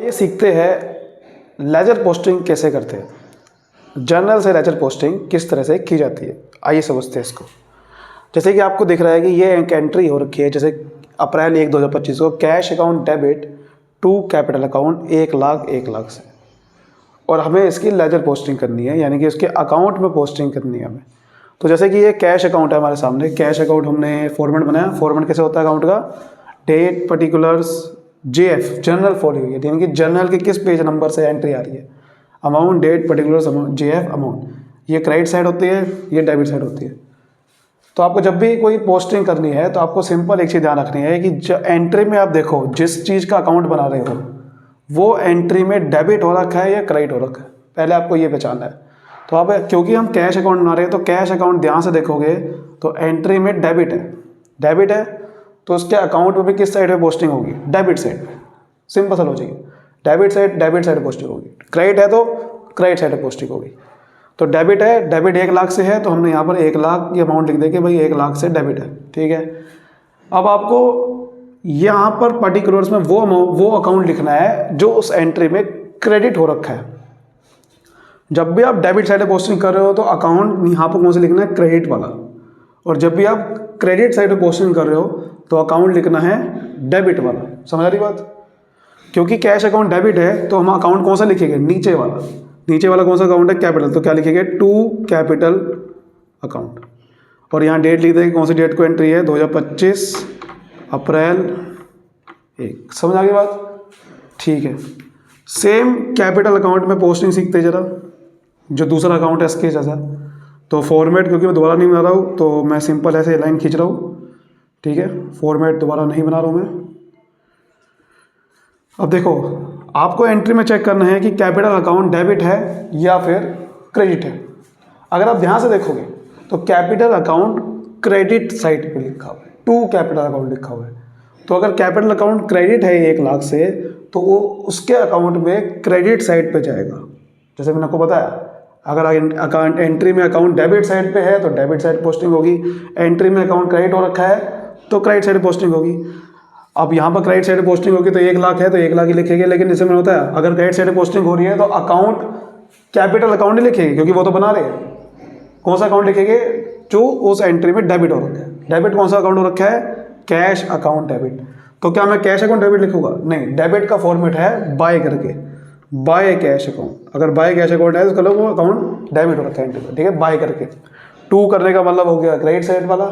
आइए सीखते हैं लेजर पोस्टिंग कैसे करते हैं। जर्नल से लेजर पोस्टिंग किस तरह से की जाती है, आइए समझते हैं इसको। जैसे कि आपको दिख रहा है कि ये एक एंट्री हो रखी है, जैसे अप्रैल 1 2025 को cash account debit to capital account 1 lakh से, और हमें इसकी लेजर पोस्टिंग करनी है, यानी कि उसके अकाउंट में पोस्टिंग करनी है हमें। तो जैसे कि ये कैश अकाउंट है हमारे सामने, कैश अकाउंट हमने फॉर्मेट बनाया। फॉर्मेट कैसे होता है अकाउंट का? Date particulars JF journal folio हुई है, यानी कि जर्नल के किस पेज नंबर से एंट्री आ रही है। Amount, date particulars, amount, JF amount, ये क्रेडिट साइड होती है, ये डेबिट साइड होती है। तो आपको जब भी कोई पोस्टिंग करनी है तो आपको सिंपल एक चीज़ ध्यान रखनी है कि एंट्री में आप देखो जिस चीज़ का अकाउंट बना रहे हो वो एंट्री में डेबिट हो रखा है या क्रेडिट हो रखा है, पहले आपको ये पहचानना है। तो आप, क्योंकि हम कैश अकाउंट बना रहे हैं तो कैश अकाउंट ध्यान से देखोगे तो एंट्री में डेबिट है, तो उसके अकाउंट में भी किस साइड पे पोस्टिंग होगी? डेबिट साइड पे। सिंपल सा लॉजिक है, डेबिट साइड पोस्टिंग होगी। क्रेडिट है तो क्रेडिट साइड पे पोस्टिंग होगी। तो डेबिट है, डेबिट 1 लाख से है तो हमने यहाँ पर 1 लाख ये अमाउंट लिख दे कि भाई 1 लाख से डेबिट है, ठीक है। अब आपको यहाँ पर पर्टिकुलर्स में वो अकाउंट लिखना है जो उस एंट्री में क्रेडिट हो रखा है। जब भी आप डेबिट साइड पे पोस्टिंग कर रहे हो तो अकाउंट यहाँ पर कौन सा लिखना है? क्रेडिट वाला। और जब भी आप क्रेडिट साइड पे पोस्टिंग कर रहे हो तो अकाउंट लिखना है डेबिट वाला। समझ आ रही बात? क्योंकि कैश अकाउंट डेबिट है तो हम अकाउंट कौन सा लिखेंगे? नीचे वाला कौन सा अकाउंट है? कैपिटल। तो क्या लिखेंगे? To capital account. और यहाँ डेट लिख देंगे, कौन सी डेट को एंट्री है? 2025 अप्रैल 1। समझ आ गई बात? ठीक है। सेम कैपिटल अकाउंट में पोस्टिंग सीखते जरा, जो दूसरा अकाउंट है इसके जैसा। तो फॉर्मेट, क्योंकि मैं दोबारा नहीं बना रहा हूँ तो मैं सिंपल ऐसे लाइन खींच रहा हूँ, ठीक है। फॉर्मेट दोबारा नहीं बना रहा हूँ मैं। अब देखो, आपको एंट्री में चेक करना है कि कैपिटल अकाउंट डेबिट है या फिर क्रेडिट है। अगर आप ध्यान से देखोगे तो कैपिटल अकाउंट क्रेडिट साइड पे लिखा हुआ है, टू कैपिटल अकाउंट लिखा हुआ है। तो अगर कैपिटल अकाउंट क्रेडिट है 1 लाख से तो वो उसके अकाउंट में क्रेडिट साइड पे जाएगा। जैसे मैंने आपको बताया, अगर अकाउंट एंट्री में अकाउंट डेबिट साइड पे है तो डेबिट साइड पोस्टिंग होगी, एंट्री में अकाउंट क्रेडिट हो रखा है तो क्रेडिट साइड पोस्टिंग होगी। अब यहाँ पर क्रेडिट साइड पोस्टिंग होगी तो 1 लाख है तो 1 लाख ही लिखेंगे। लेकिन जैसे मैंने बताया, अगर क्रेडिट साइड पोस्टिंग हो रही है तो अकाउंट कैपिटल अकाउंट ही लिखेंगे, क्योंकि वो तो बना रहे हैं। कौन सा अकाउंट लिखेंगे? जो उस एंट्री में डेबिट हो रखा है। डेबिट कौन सा अकाउंट हो रखा है? Cash account debit. तो क्या मैं कैश अकाउंट डेबिट लिखूंगा? नहीं, डेबिट का फॉर्मेट है बाय करके, बाय कैश अकाउंट। अगर बाय कैश अकाउंट है तो कल वो अकाउंट डेबिट हो रखा है एंट्री में, ठीक है, बाय करके। टू करने का मतलब हो गया क्रेडिट साइड वाला,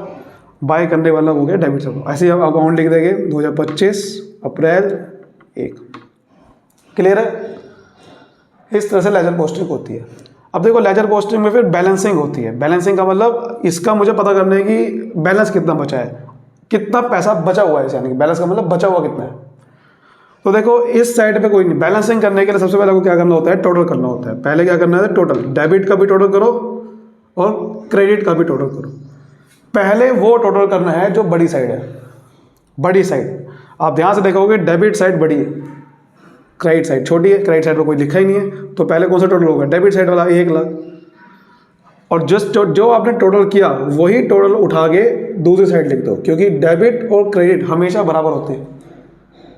बाय करने वाला हो गया डेबिट साइड। ऐसे ही हम अकाउंट लिख देंगे 2025 अप्रैल 1। क्लियर है? इस तरह से लेजर पोस्टिंग होती है। अब देखो, लेजर पोस्टिंग में फिर बैलेंसिंग होती है। बैलेंसिंग का मतलब इसका मुझे पता करना है कि बैलेंस कितना बचा है, कितना पैसा बचा हुआ है, यानी कि बैलेंस का मतलब बचा हुआ कितना है। तो देखो, इस साइड पे कोई नहीं। बैलेंसिंग करने के लिए सबसे पहले आपको क्या करना होता है? टोटल करना होता है। पहले क्या करना है? टोटल। डेबिट का भी टोटल करो और क्रेडिट का भी टोटल करो। पहले वो टोटल करना है जो बड़ी साइड है, बड़ी साइड। आप ध्यान से देखोगे डेबिट साइड बड़ी है, क्रेडिट साइड छोटी है। क्रेडिट साइड पर कोई लिखा ही नहीं है, तो पहले कौन सा टोटल होगा? डेबिट साइड वाला 1 लाख। और जस्ट जो आपने टोटल किया वही टोटल उठा के दूसरी साइड लिख दो, क्योंकि डेबिट और क्रेडिट हमेशा बराबर होते हैं।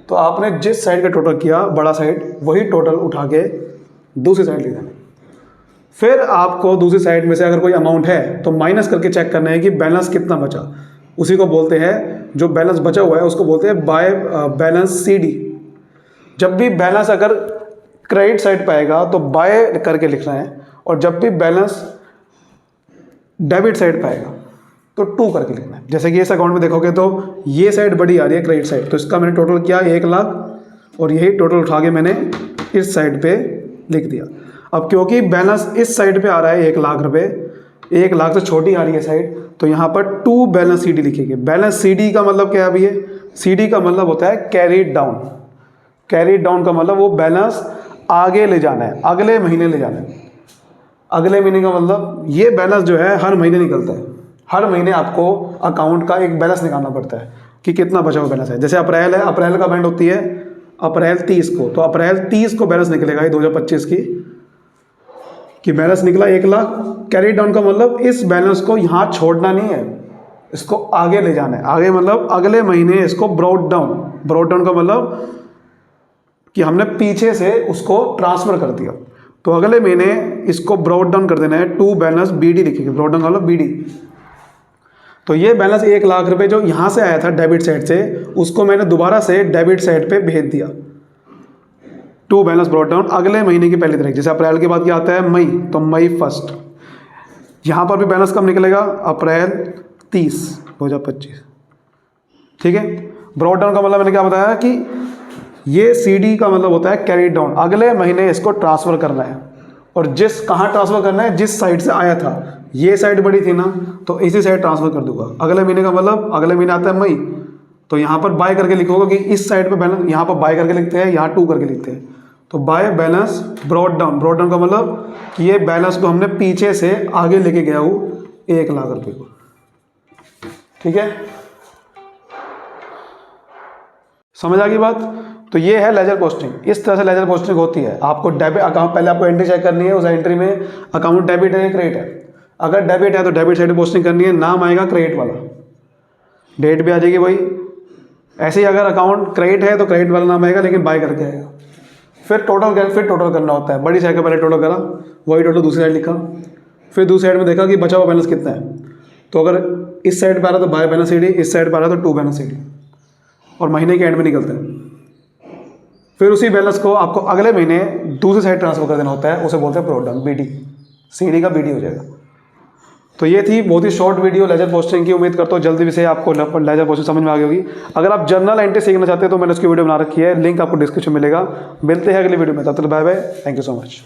तो आपने जिस साइड का टोटल किया, बड़ा साइड, वही टोटल उठा के दूसरी साइड लिख देना। फिर आपको दूसरी साइड में से अगर कोई अमाउंट है तो माइनस करके चेक करना है कि बैलेंस कितना बचा। उसी को बोलते हैं, जो बैलेंस बचा हुआ है उसको बोलते हैं बाय बैलेंस CD। जब भी बैलेंस अगर क्रेडिट साइड पे आएगा तो बाय करके लिखना है, और जब भी बैलेंस डेबिट साइड पे आएगा तो टू करके लिखना है। जैसे कि इस अकाउंट में देखोगे तो ये साइड बड़ी आ रही है, क्रेडिट साइड, तो इसका मैंने टोटल किया 1 लाख, और यही टोटल उठा के मैंने इस साइड पे लिख दिया। अब क्योंकि बैलेंस इस साइड पे आ रहा है 1 लाख रुपए, 1 लाख से छोटी आ रही है साइड, तो यहाँ पर टू बैलेंस CD लिखेंगे। बैलेंस CD का मतलब क्या है अभी? CD का मतलब होता है कैरीड डाउन। कैरीड डाउन का मतलब वो बैलेंस आगे ले जाना है, अगले महीने ले जाना है। अगले महीने का मतलब ये बैलेंस जो है हर महीने निकलता है। हर महीने आपको अकाउंट का एक बैलेंस निकालना पड़ता है कि कितना बचा हुआ बैलेंस है। जैसे अप्रैल है, अप्रैल का बैंड होती है अप्रैल 30 को, तो अप्रैल 30 को बैलेंस निकलेगा ये 2025 की बैलेंस निकला 1 लाख। कैरी डाउन का मतलब इस बैलेंस को यहाँ छोड़ना नहीं है, इसको आगे ले जाना है। आगे मतलब अगले महीने इसको ब्रॉड डाउन। ब्रॉड डाउन का मतलब कि हमने पीछे से उसको ट्रांसफ़र कर दिया। तो अगले महीने इसको ब्रॉड डाउन कर देना है, टू बैलेंस BD लिखेंगे, ब्रॉड डाउन का मतलब BD। तो ये बैलेंस 1 लाख रुपए जो यहाँ से आया था डेबिट साइड से, उसको मैंने दोबारा से डेबिट साइड पे भेज दिया। टू बैलेंस ब्रॉड डाउन अगले महीने की पहली तारीख, जैसे अप्रैल के बाद क्या आता है मई, तो मई 1। यहाँ पर भी बैलेंस कब निकलेगा, अप्रैल 30, 2025। ठीक है। ब्रॉड डाउन का मतलब मैंने क्या बताया कि ये CD का मतलब होता है कैरी डाउन, अगले महीने इसको ट्रांसफ़र करना है। और कहाँ ट्रांसफ़र करना है, जिस साइड से आया था, ये साइड बड़ी थी ना, तो इसी साइड ट्रांसफ़र कर दूंगा। अगले महीने का मतलब अगले महीने आता है मई, तो यहाँ पर बाय करके लिखोगे कि इस साइड पे बैलेंस, यहाँ पर बाय करके लिखते हैं, यहाँ 2 करके लिखते हैं। तो by balance brought down, brought down का मतलब कि ये बैलेंस को हमने पीछे से आगे लेके गया हूँ 1 लाख रुपये को। ठीक है, समझ आ गई बात। तो ये है लेजर पोस्टिंग, इस तरह से लेजर पोस्टिंग होती है। आपको डेबिट अकाउंट, पहले आपको एंट्री चेक करनी है, उस एंट्री में अकाउंट डेबिट है या क्रेडिट है। अगर डेबिट है तो डेबिट साइड पोस्टिंग करनी है, नाम आएगा क्रेडिट वाला, डेट भी आ जाएगी वही। ऐसे ही अगर अकाउंट क्रेडिट है तो क्रेडिट वाला नाम आएगा, लेकिन बाय करके आएगा। फिर टोटल करना होता है, बड़ी साइड का पहले टोटल करा, वही टोटल दूसरी साइड लिखा, फिर दूसरी साइड में देखा कि बचा हुआ बैलेंस कितना है। तो अगर इस साइड पर आ रहा तो बाय बैलेंस CD, इस साइड पर आ रहा तो टू बैलेंस CD, और महीने के एंड में निकलता है। फिर उसी बैलेंस को आपको अगले महीने दूसरी साइड ट्रांसफर कर देना होता है, उसे बोलते हैं ब्रॉड डाउन, BD, CD का BD हो जाएगा। तो ये थी बहुत ही शॉर्ट वीडियो लेजर पोस्टिंग की। उम्मीद करता हूँ जल्दी से आपको लेजर पोस्टिंग समझ में आ गई होगी। अगर आप जर्नल एंट्री सीखना चाहते हैं तो मैंने उसकी वीडियो बना रखी है, लिंक आपको डिस्क्रिप्शन में मिलेगा। मिलते हैं अगली वीडियो में, तब तक bye bye, thank you so much.